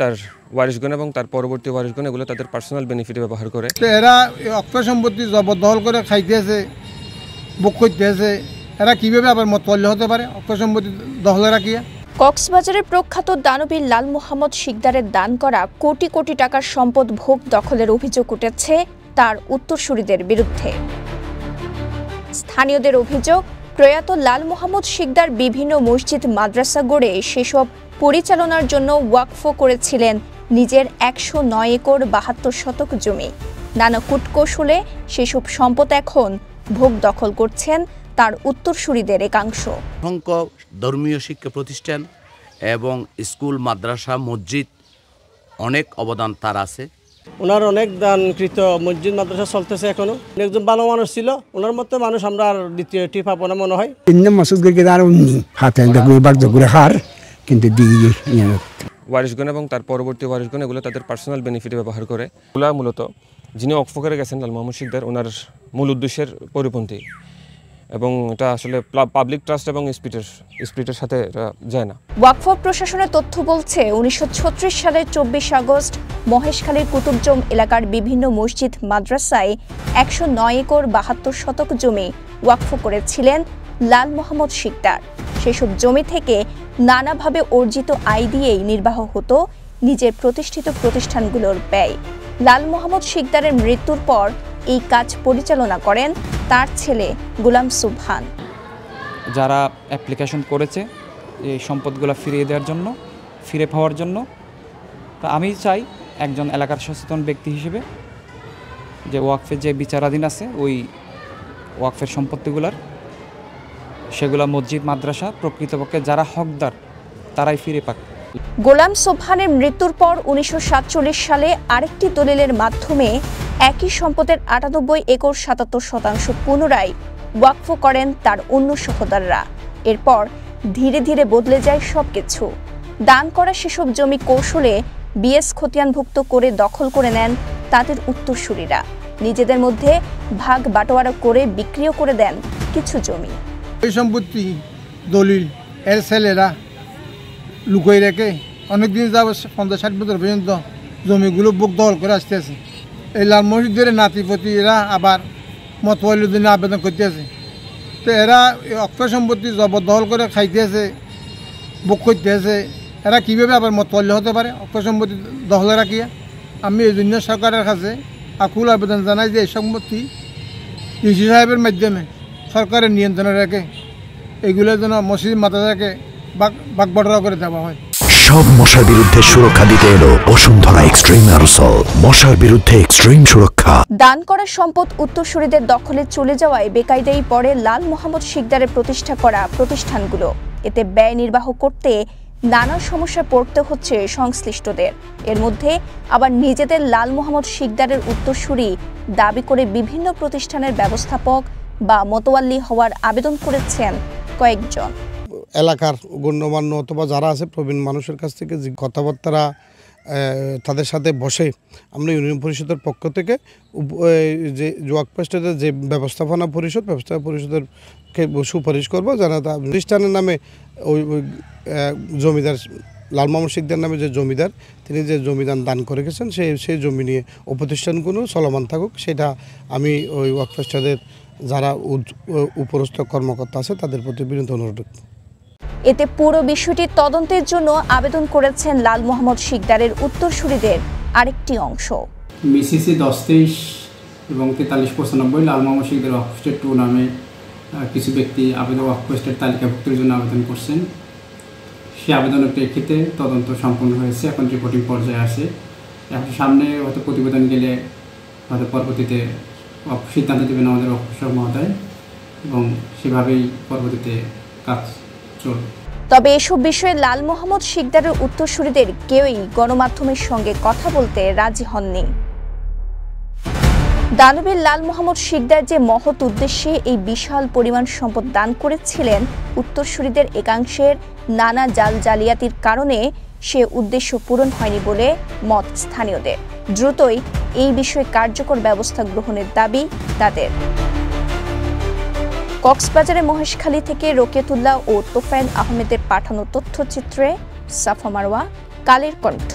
তার ওয়ারিশগণ এবং তার পরবর্তী ওয়ারিশগণ এগুলো তাদের পার্সোনাল বেনিফিটে ব্যবহার করে। এরা অক্ষয় সম্পত্তি জবরদখল করে খাইতেছে, বুক করতেছে, এরা কিভাবে আবার মতওয়াল্লি হতে পারে অক্ষয় সম্পত্তি দখলে রাখিয়া? কক্সবাজারের প্রখ্যাত দানবীর লাল মোহাম্মদ শিকদারের দান করা কোটি কোটি টাকার সম্পদ ভোগ দখলের অভিযোগ উঠেছে তার উত্তরসূরিদের বিরুদ্ধে। স্থানীয়দের অভিযোগ, প্রয়াত লাল মোহাম্মদ শিকদার বিভিন্ন মসজিদ মাদ্রাসা গড়ে সেসব পরিচালনার জন্য ওয়াকফ করেছিলেন নিজের ১০৯ একর ৭২ শতক জমি। নানা কূটকৌশলে সেসব সম্পদ এখন ভোগ দখল করছেন তার উত্তরসূরিদের একাংশ। অসংখ্য ধর্মীয় শিক্ষা প্রতিষ্ঠান এবং স্কুল, মাদ্রাসা, মসজিদ অনেক অবদান তার আছে। ওনার অনেক দানকৃত মসজিদ মাদ্রাসা চলতেছে এখনো। একজন ভালো মানুষ ছিল, ওনার মতো মানুষ আমরা আর দ্বিতীয়টি পাবো না মনে হয়। ওয়ারিশগণ এবং তার পরবর্তী ওয়ারিশগণ এগুলো তাদের পার্সোনাল বেনিফিটে ব্যবহার করে। এগুলো মূলত যিনি ওয়াকফ করে গেছেন লাল মোহাম্মদ শিকদার, ওনার মূল উদ্দেশ্যের পরিপন্থী এবং এটা আসলে পাবলিক ট্রাস্ট এবং স্পিরিটের সাথে যায় না। ওয়াকফ প্রশাসনের তথ্য বলছে ১৯৩৬ সালের ২৪ আগস্ট মহেশখালীর কুতুবজম এলাকার বিভিন্ন মসজিদ মাদ্রাসায় ১০৯ একর ৭২ শতক জমি ওয়াকফ করেছিলেন লাল মোহাম্মদ শিকদার। সেসব জমি থেকে নানাভাবে অর্জিত আয় দিয়েই নির্বাহ হতো নিজের প্রতিষ্ঠিত প্রতিষ্ঠানগুলোর ব্যয়। লাল মোহাম্মদ শিকদারের মৃত্যুর পর এই কাজ পরিচালনা করেন তার ছেলে গোলাম সুবহান। যারা অ্যাপ্লিকেশন করেছে এই সম্পদগুলো ফিরিয়ে দেওয়ার জন্য, ফিরে পাওয়ার জন্য, তা আমি চাই একজন এলাকার সচেতন ব্যক্তি হিসেবে যে ওয়াকফের যে বিচারাধীন আছে ওই ওয়াকফের সম্পত্তিগুলার সেগুলা মসজিদ মাদ্রাসা প্রকৃতপক্ষে যারা হকদার তারাই ফিরে পাক। গোলাম সুবহানের মৃত্যুর পর ১৯৪৭ সালে আরেকটি দলিলের মাধ্যমে একই সম্পদের ৯৮ একর ৭৭ শতাংশ পুনরায় ওয়াকফ করেন তার অন্য সহোদররা। এরপর ধীরে ধীরে বদলে যায় সবকিছু। দান করা সেসব জমি কৌশলে বিএস খতিয়ানভুক্ত করে দখল করে নেন তাদের উত্তরসূরিরা। নিজেদের মধ্যে ভাগ বাটোয়ারা করে বিক্রিও করে দেন কিছু জমি। এই সম্পত্তি দলিল এর ছেলেরা লুকিয়ে রেখে অনেকদিন যাব ৫০-৬০ বছর পর্যন্ত জমিগুলো বুক দখল করে আসতেছে। এই লাল মসজিদের নাতিপতিরা আবার মতওয়াল্লির জন্য আবেদন করতেছে। তো এরা অক্ষয় সম্পত্তি জবরদখল করে খাইতেছে, বুক করতেছে, এরা কীভাবে আবার মতওয়াল্লি হতে পারে অক্ষয় সম্পত্তি দখলে রাখিয়া? আমি এই জন্য সরকারের কাছে আকুল আবেদন জানাই যে এই সম্পত্তি ডিসি সাহেবের মাধ্যমে সরকারের নিয়ন্ত্রণে রেখে এগুলোর জন্য মসজিদ মাদ্রাসাকে বাগবাটোয়ারা করে দেওয়া হয়। সব মশার বিরুদ্ধে সুরক্ষা দিতে এলো বসুন্ধরা এক্সট্রিম অ্যারোসল, মশার বিরুদ্ধে এক্সট্রিম সুরক্ষা। দান করা সম্পদ উত্তরসূরিদের দখলে চলে যাওয়ায় বেকায়দায় পড়ে লাল মোহাম্মদ শিকদারের প্রতিষ্ঠা করা প্রতিষ্ঠানগুলো। এতে ব্যয় নির্বাহ করতে নানা সমস্যায় পড়তে হচ্ছে সংশ্লিষ্টদের। এর মধ্যে আবার নিজেদের লাল মোহাম্মদ শিকদারের উত্তরসূরি দাবি করে বিভিন্ন প্রতিষ্ঠানের ব্যবস্থাপক বা মতওয়াল্লি হওয়ার আবেদন করেছেন কয়েকজন। এলাকার গণ্যমান্য অথবা যারা আছে প্রবীণ মানুষের কাছ থেকে যে কথাবার্তা তাদের সাথে বসে আমরা ইউনিয়ন পরিষদের পক্ষ থেকে যে ওয়াকফের যে ব্যবস্থাপনা পরিষদেরকে সুপারিশ করবো যেন প্রতিষ্ঠানের নামে ওই জমিদার লাল মোহাম্মদ শিকদার নামে যে জমিদার তিনি যে জমিদান দান করে গেছেন সেই জমি নিয়ে ও প্রতিষ্ঠানগুলো চলমান থাকুক, সেটা আমি ওই ওয়াকফের যারা উপরস্থ কর্মকর্তা আছে তাদের প্রতি বিনীত অনুরোধ। এতে পুরো বিষয়টি তদন্তের জন্য আবেদন করেছেন লাল মোহাম্মদ শিকদারের উত্তরসূরিদের আরেকটি অংশ। মিসিসি ১০-২৩ এবং ৪৩-৯৫ লাল মোহাম্মদ শিকদার ওয়াকফ 2 নামে কিছু ব্যক্তি আবেদন ওয়াকফ তালিকাভুক্তির জন্য আবেদন করছেন। সেই আবেদনের প্রেক্ষিতে তদন্ত সম্পন্ন হয়েছে, এখন রিপোর্টিং পর্যায়ে আছে। এখন সামনে হয়তো প্রতিবেদন গেলে হয়তো পরবর্তীতে সিদ্ধান্ত দেবেন আমাদের ওয়াকফ মহোদয় এবং সেভাবেই পরবর্তীতে কাজ চলবে। তবে এসব বিষয়ে লাল মোহাম্মদ শিকদারের উত্তরসূরিদের কেউই গণমাধ্যমের সঙ্গে কথা বলতে রাজি হননি। দানবীর লাল মোহাম্মদ শিকদার যে মহৎ উদ্দেশ্যে এই বিশাল পরিমাণ সম্পদ দান করেছিলেন, উত্তরসূরিদের একাংশের নানা জালিয়াতির কারণে সে উদ্দেশ্য পূরণ হয়নি বলে মত স্থানীয়দের। দ্রুতই এই বিষয়ে কার্যকর ব্যবস্থা গ্রহণের দাবি তাদের। কক্সবাজারের মহেশখালী থেকে রকিয়াতুল্লাহ ও তোফায়েল আহমেদের পাঠানো তথ্যচিত্রে সাফা মারওয়া, কালের কণ্ঠ।